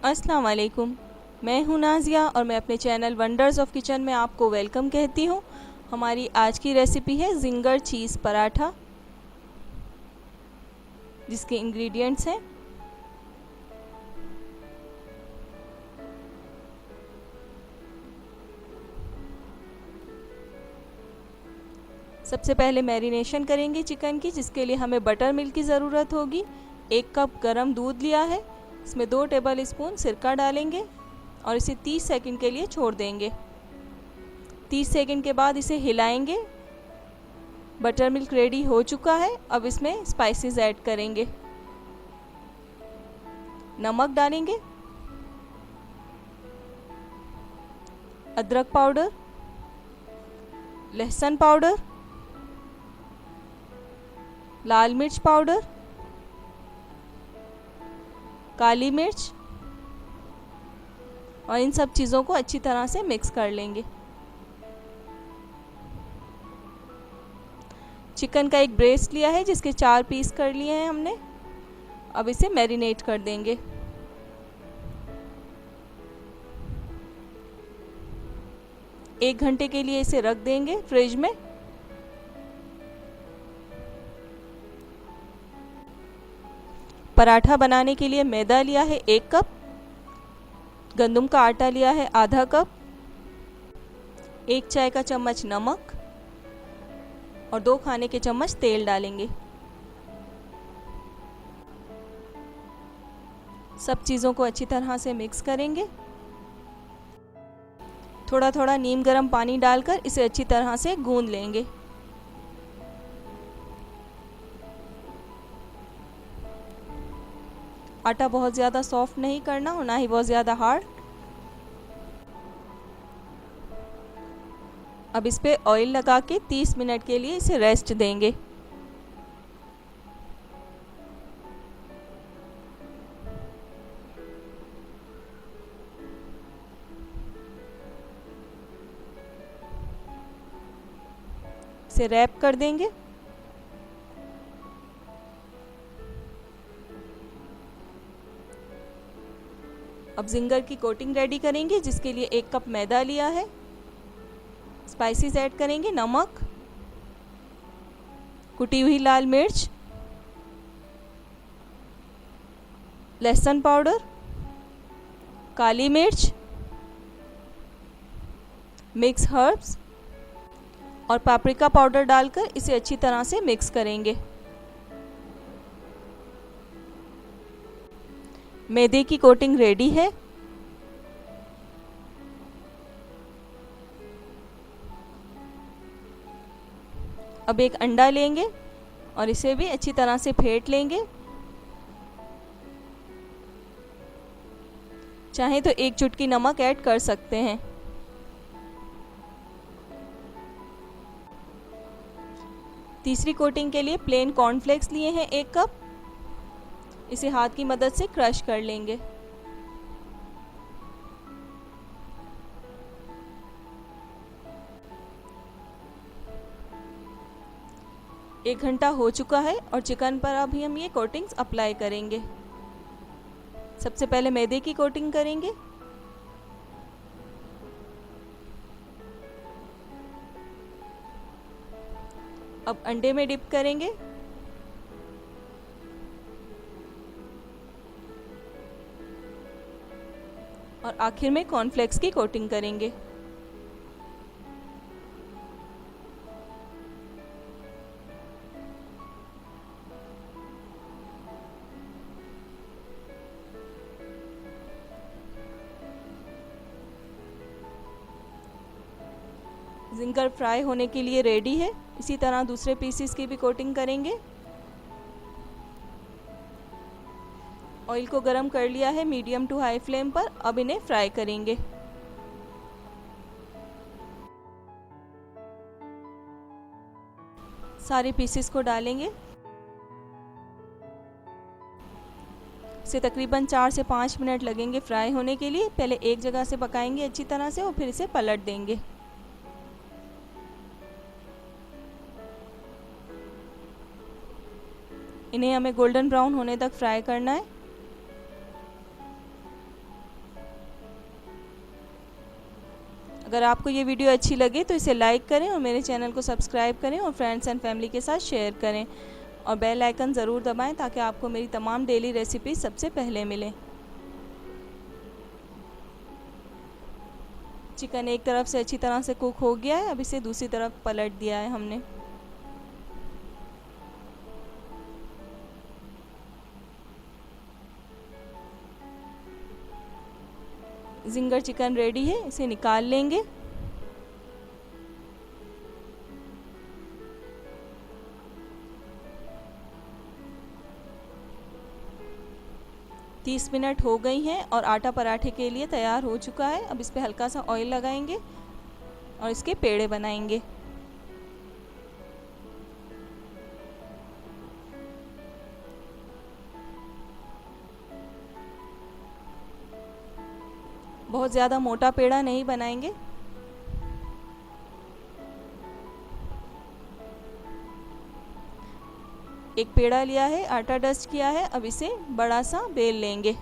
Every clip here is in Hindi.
अस्सलाम वालेकुम। मैं हूं नाज़िया और मैं अपने चैनल वंडर्स ऑफ किचन में आपको वेलकम कहती हूं। हमारी आज की रेसिपी है जिंगर चीज़ पराठा, जिसके इंग्रेडिएंट्स हैं सबसे पहले मैरिनेशन करेंगे चिकन की, जिसके लिए हमें बटर मिल्क की ज़रूरत होगी। 1 कप गरम दूध लिया है, इसमें 2 टेबल स्पून सिरका डालेंगे और इसे 30 सेकंड के लिए छोड़ देंगे। 30 सेकंड के बाद इसे हिलाएंगे। बटर मिल्क रेडी हो चुका है। अब इसमें स्पाइसेस ऐड करेंगे। नमक डालेंगे, अदरक पाउडर, लहसुन पाउडर, लाल मिर्च पाउडर, काली मिर्च, और इन सब चीज़ों को अच्छी तरह से मिक्स कर लेंगे। चिकन का एक ब्रेस्ट लिया है, जिसके 4 पीस कर लिए हैं हमने। अब इसे मैरिनेट कर देंगे। एक घंटे के लिए इसे रख देंगे फ्रिज में। पराठा बनाने के लिए मैदा लिया है 1 कप, गंदम का आटा लिया है आधा कप, 1 चाय का चम्मच नमक और 2 खाने के चम्मच तेल डालेंगे। सब चीज़ों को अच्छी तरह से मिक्स करेंगे। थोड़ा थोड़ा नीम गर्म पानी डालकर इसे अच्छी तरह से गूंद लेंगे। आटा बहुत ज़्यादा सॉफ्ट नहीं करना और ना ही बहुत ज़्यादा हार्ड। अब इस पे ऑयल लगा के 30 मिनट के लिए इसे रेस्ट देंगे। इसे रैप कर देंगे। अब जिंगर की कोटिंग रेडी करेंगे, जिसके लिए 1 कप मैदा लिया है। स्पाइसेस ऐड करेंगे, नमक, कुटी हुई लाल मिर्च, लहसुन पाउडर, काली मिर्च, मिक्स हर्ब्स और पापरिका पाउडर डालकर इसे अच्छी तरह से मिक्स करेंगे। मैदे की कोटिंग रेडी है। अब एक अंडा लेंगे और इसे भी अच्छी तरह से फेंट लेंगे। चाहे तो 1 चुटकी नमक ऐड कर सकते हैं। तीसरी कोटिंग के लिए प्लेन कॉर्नफ्लेक्स लिए हैं 1 कप। इसे हाथ की मदद से क्रश कर लेंगे। एक घंटा हो चुका है और चिकन पर अभी हम ये कोटिंग्स अप्लाई करेंगे। सबसे पहले मैदे की कोटिंग करेंगे। अब अंडे में डिप करेंगे। और आखिर में कॉर्नफ्लेक्स की कोटिंग करेंगे। जिंगर फ्राई होने के लिए रेडी है। इसी तरह दूसरे पीसेस की भी कोटिंग करेंगे। ऑयल को गरम कर लिया है मीडियम टू हाई फ्लेम पर। अब इन्हें फ्राई करेंगे। सारे पीसेस को डालेंगे। इसे तकरीबन 4 से 5 मिनट लगेंगे फ्राई होने के लिए। पहले एक जगह से पकाएंगे अच्छी तरह से और फिर इसे पलट देंगे। इन्हें हमें गोल्डन ब्राउन होने तक फ्राई करना है। अगर आपको ये वीडियो अच्छी लगे तो इसे लाइक करें और मेरे चैनल को सब्सक्राइब करें और फ्रेंड्स एंड फैमिली के साथ शेयर करें और बेल आइकन ज़रूर दबाएं ताकि आपको मेरी तमाम डेली रेसिपी सबसे पहले मिले। चिकन एक तरफ से अच्छी तरह से कुक हो गया है, अब इसे दूसरी तरफ पलट दिया है हमने। जिंगर चिकन रेडी है, इसे निकाल लेंगे। तीस मिनट हो गई हैं और आटा पराठे के लिए तैयार हो चुका है। अब इस पर हल्का सा ऑयल लगाएंगे और इसके पेड़े बनाएंगे। बहुत ज़्यादा मोटा पेड़ा नहीं बनाएंगे। एक पेड़ा लिया है, आटा डस्ट किया है, अब इसे बड़ा सा बेल लेंगे।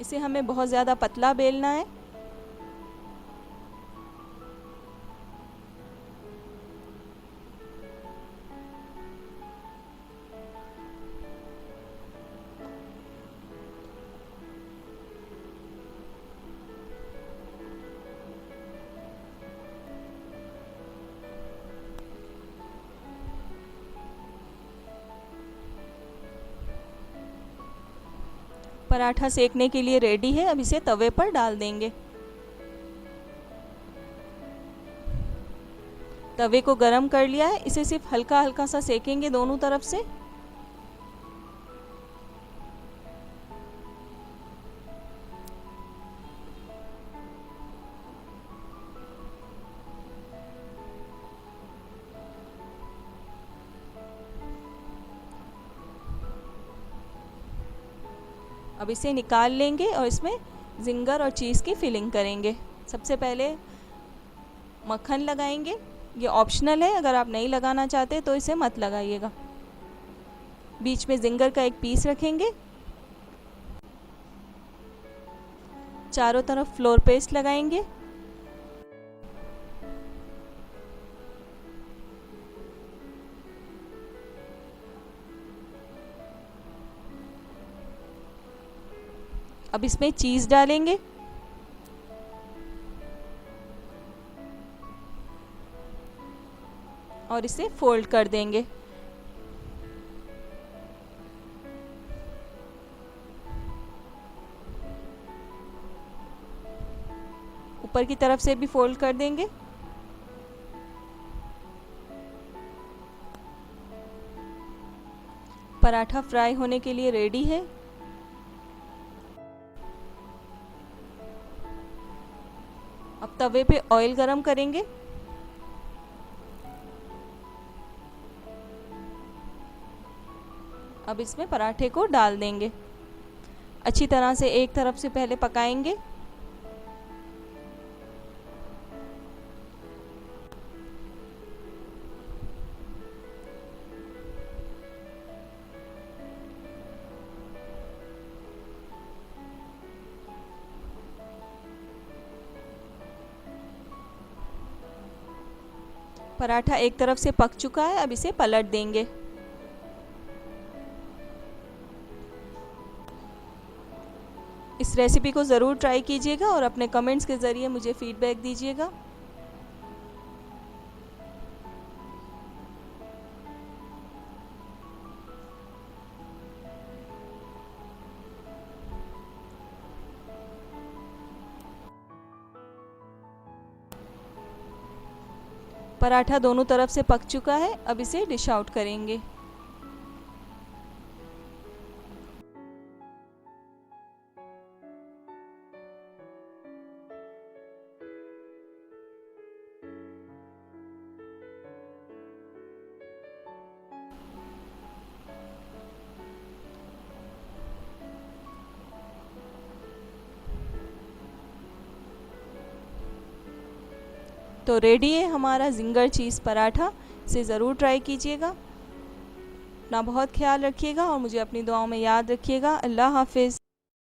इसे हमें बहुत ज़्यादा पतला बेलना है। पराठा सेकने के लिए रेडी है, अब इसे तवे पर डाल देंगे। तवे को गरम कर लिया है, इसे सिर्फ हल्का हल्का सा सेकेंगे दोनों तरफ से। अब इसे निकाल लेंगे और इसमें जिंगर और चीज़ की फिलिंग करेंगे। सबसे पहले मक्खन लगाएंगे, ये ऑप्शनल है, अगर आप नहीं लगाना चाहते तो इसे मत लगाइएगा। बीच में जिंगर का एक पीस रखेंगे। चारों तरफ फ्लोर पेस्ट लगाएंगे। अब इसमें चीज़ डालेंगे। और इसे फोल्ड कर देंगे। ऊपर की तरफ से भी फोल्ड कर देंगे। पराठा फ्राई होने के लिए रेडी है। अब तवे पे ऑयल गरम करेंगे। अब इसमें पराठे को डाल देंगे। अच्छी तरह से एक तरफ से पहले पकाएंगे। पराठा एक तरफ से पक चुका है, अब इसे पलट देंगे। इस रेसिपी को ज़रूर ट्राई कीजिएगा और अपने कमेंट्स के ज़रिए मुझे फीडबैक दीजिएगा। पराठा दोनों तरफ से पक चुका है, अब इसे डिश आउट करेंगे। तो रेडी है हमारा जिंगर चीज़ पराठा। इसे ज़रूर ट्राई कीजिएगा। अपना बहुत ख्याल रखिएगा और मुझे अपनी दुआओं में याद रखिएगा। अल्लाह हाफिज़।